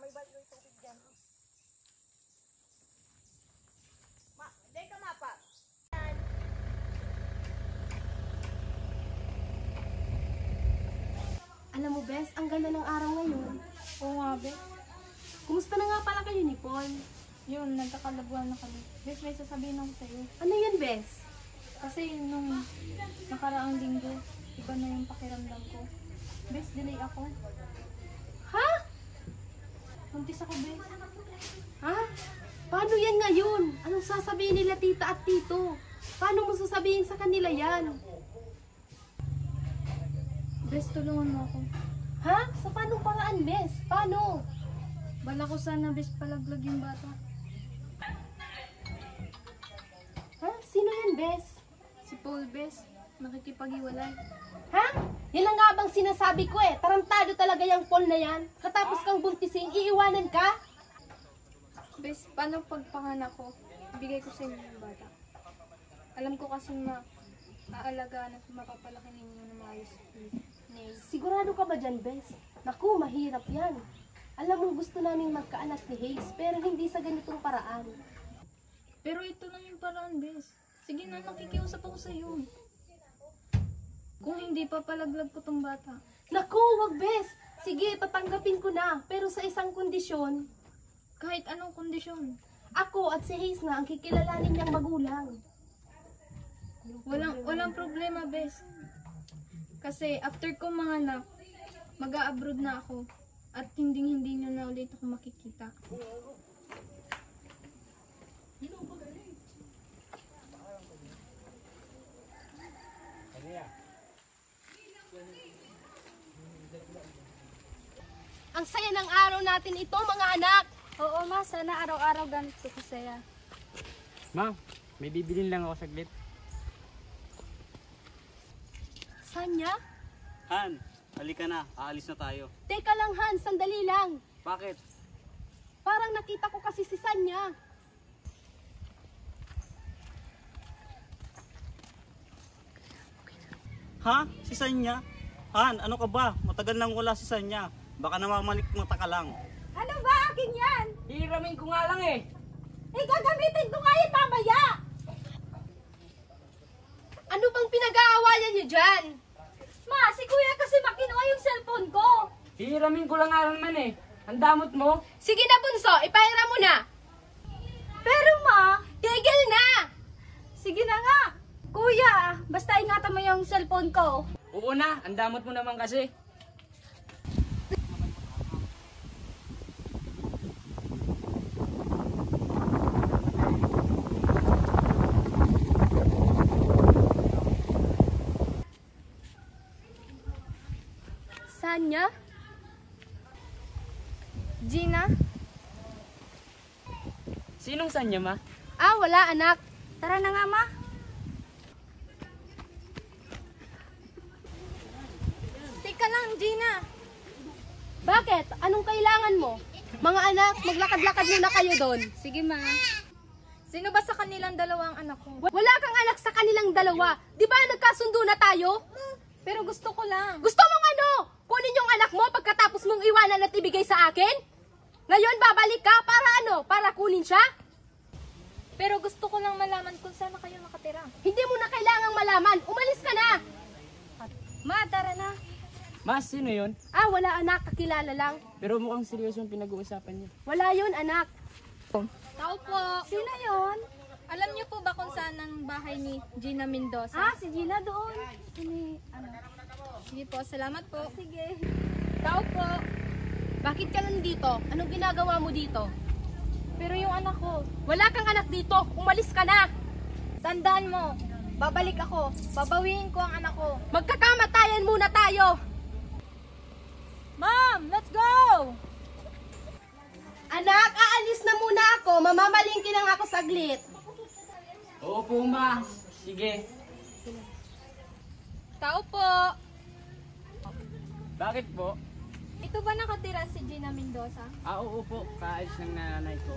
Pakibalik yung tubig dyan. Dahil ka mapa. Alam mo, Bes, ang ganda ng araw ngayon. Oo nga, Bes. Kumusta na nga pala kayo ni Paul? Yun, nagkakalabuan na kami. Bes, may sasabihin ako sa'yo. Ano yun, Bes? Kasi nung nakaraang linggo, iba na yung pakiramdam ko. Bes, delay ako. Ha? Buntis ako, Bes. Ha? Paano yan ngayon? Anong sasabihin nila tita at tito? Paano mo sasabihin sa kanila yan? Bes, tulungan mo ako. Ha? Sa paanong paraan, Bes? Paano? Bala ko sana, Bes, palaglag yung bata. Ha? Sino yan, Bes? Si Paul, Bes, nakikipag-iwalay. Ha? Yan ang nga bang sinasabi ko eh. Tarantado talaga yung Paul na yan. Katapos kang buntisin, iiwanan ka? Bes, paano pagpanganak ko? Ibigay ko sa inyo yung bata. Alam ko kasi aalagaan at mapapalaki ninyo na maayos. Sigurado ka ba dyan, Bes? Naku, mahirap yan. Alam mo, gusto namin magkaanak ni Hayes, pero hindi sa ganitong paraan. Pero ito lang yung paraan, Bes. Sige na, nakikiusap ako sa'yo. Kung hindi pa palaglag ko tong bata. Naku, wag, Bes. Sige, tatanggapin ko na. Pero sa isang kondisyon, Kahit anong kondisyon. ako at si Hayes na ang kikilalanin niyang magulang. Walang problema, Bes. Kasi after ko manganak, mag-a-abroad na ako. At hindi nyo na ulit ako makikita. Ang saya ng araw natin ito, mga anak. Oo, ma. Sana araw-araw ganito kasaya. Ma, may bibilin lang ako saglit. Sanya? Han, halika na. Aalis na tayo. Teka lang, Han. Sandali lang. Bakit? Parang nakita ko kasi si Sanya. Ha? Si Sanya? Han, ano ka ba? Matagal nang wala si Sanya. Baka namamalik mata ka lang. Ano ba akin yan? Hiramin ko nga lang eh. Eh, gagamitin ko nga yan mamaya. Ano bang pinag-aawayan niyo dyan? Ma, si kuya kasi makinuha yung cellphone ko. Hiramin ko lang nga naman eh. Ang damot mo. Sige na, Bunso. Ipahiram mo na. Pero ma, Tigil na! sige na nga. Kuya, basta ingatan mo yung cellphone ko. Oo na, ang damot mo naman kasi. Sanya? Gina? Sinong Sanya, ma? Ah, wala, anak. Tara na nga, ma. Teka lang, Gina. Bakit? Anong kailangan mo? Mga anak, maglakad-lakad muna kayo doon. Sige, ma. Sino ba sa kanilang dalawang anak ko? Wala kang anak sa kanilang dalawa. Di ba nagkasundo na tayo? Pero gusto ko lang. Gusto mong ano? Kunin yung anak mo pagkatapos mong iwanan at ibigay sa akin? Ngayon babalik ka para ano? Para kunin siya? Pero gusto ko lang malaman kung saan na kayo nakatira. Hindi mo na kailangang malaman. Umalis ka na. Ma, tara na. Ma, sino yun? Ah, wala anak. Kakilala lang. Pero mukhang seryoso yung pinag-uusapan niya. Wala yun, anak. Tao po. Sino yon? Alam niyo po ba kung saan ang bahay ni Gina Mendoza? Ah, si Gina doon. Sige po, salamat po. Sige. Tao po. Bakit ka nandito? Anong ginagawa mo dito? Pero yung anak ko, Wala kang anak dito. Umalis ka na. tandaan mo, babalik ako. Babawiin ko ang anak ko. Magkakamatayan muna tayo. Mom, let's go! Anak, aalis na muna ako. Mamamalingki lang ako saglit. Oo po, ma. Sige. Tao po. Bakit po? Ito ba nakatira si Gina Mendoza? Oo po. Kaalis ng nanay ko.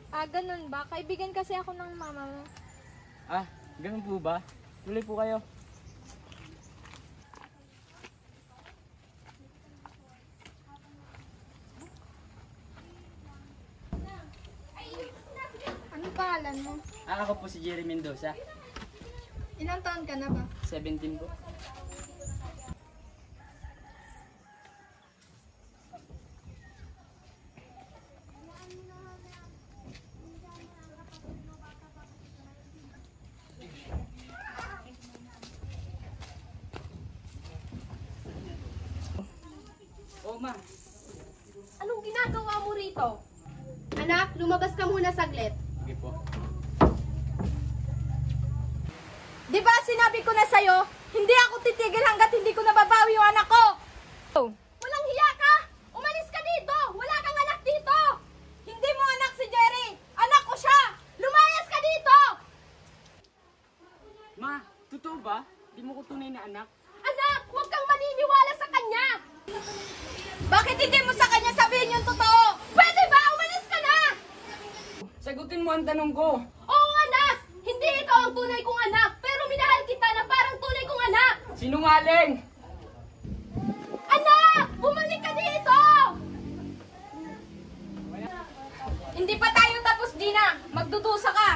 Ah, ganun ba? Kaibigan kasi ako ng mama mo. Ah, ganun po ba? Tuloy po kayo. Anong pangalan mo? Ako po si Jerry Mendoza. Ilang taon ka na ba? 17 po. Oh, ma. Anong ginagawa mo rito? Anak, lumabas ka muna saglit. Sige po. Di ba sinabi ko na sa'yo, hindi ako titigil hanggat hindi ko nababawi yung anak ko. Walang hiya ka! Umalis ka dito! Wala kang anak dito! Hindi mo anak si Jerry! Anak ko siya! Lumayas ka dito! Ma, totoo ba? Di mo ko tunay na anak? Anak, huwag kang maniniwala sa kanya! Bakit hindi mo sa kanya sabihin yung totoo? Pwede ba? Umalis ka na! Sagutin mo ang tanong ko. Oo, anak! Hindi ikaw ang tunay kong anak, pero minahal kita na parang tunay kong anak! Sinungaling! Anak! Bumalik ka dito! Hindi pa tayo tapos, Gina. Magdudusa ka.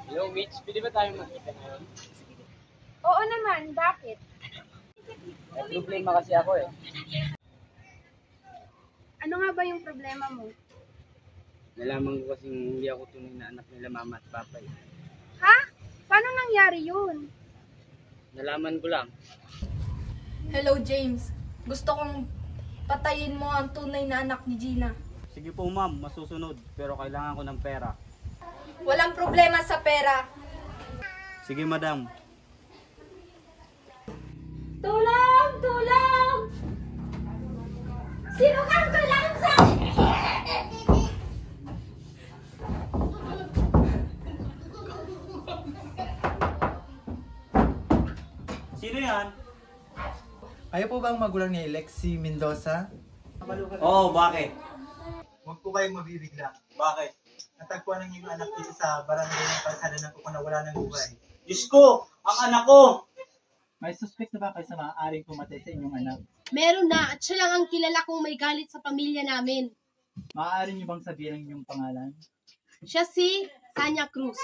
Hello, Mitch. Pwede ba tayo makita ngayon? Oo naman, bakit? May problema kasi ako eh. Ano nga ba yung problema mo? Nalaman ko kasing hindi ako tunay na anak nila mama at papa eh. Ha? Paano nangyari yun? Nalaman ko lang. Hello, James. Gusto kong patayin mo ang tunay na anak ni Gina. Sige po ma'am, masusunod. Pero kailangan ko ng pera. Walang problema sa pera. Sige madam. Tulong! Tulong! Sino kang kailangan sa Sino yan? Kayo po ba ang magulang ni Lexi Mendoza? Oo, bakit? Huwag po kayong mabibigla. Bakit? Natagpuan ng inyong anak dito sa barangay ng kalsada ng kuko na wala ng buhay. Diyos ko! Ang anak ko! May suspect na ba kayo sa maaaring pumatay sa inyong anak? Meron na at siya lang ang kilala kong may galit sa pamilya namin. Maaari niyo bang sabihin ang inyong pangalan? Siya si Sanya Cruz.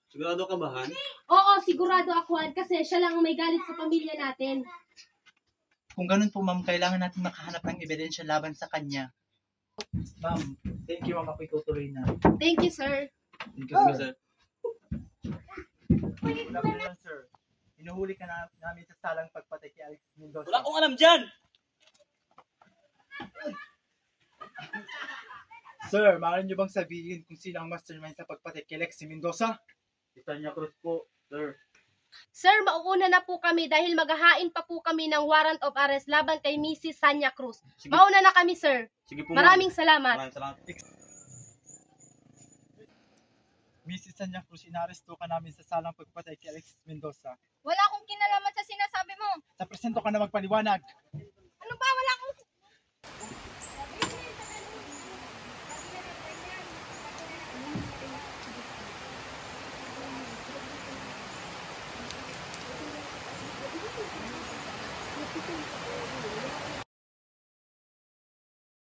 Sigurado ka ba, Han? Oo, sigurado ako Han, kasi siya lang ang may galit sa pamilya natin. Kung ganun po ma'am, kailangan natin makahanap ng ebidensya laban sa kanya. Ma'am, thank you ma'am, ako itutuloy na. Thank you, sir. Thank you sir. Good afternoon sir. Inuhuli ka na namin sa salang pagpatay kay Alex Mendoza. Wala akong alam dyan! Sir, maaari niyo bang sabihin kung sino ang mastermind sa pagpatay kay Lexi Mendoza? Si Tanya Cruz po, sir. Sir, mauuna na po kami dahil maghahain pa po kami ng warrant of arrest laban kay Mrs. Sanya Cruz. Sige. Mauna na kami, sir. Sige po, ma'am. Maraming salamat. Maraming salamat. Mrs. Sanya Cruz, inaresto ka namin sa salang pagpatay kay Alex Mendoza. Wala akong kinalaman sa sinasabi mo. Sa presento ka na magpaliwanag. Ano ba? Wala akong...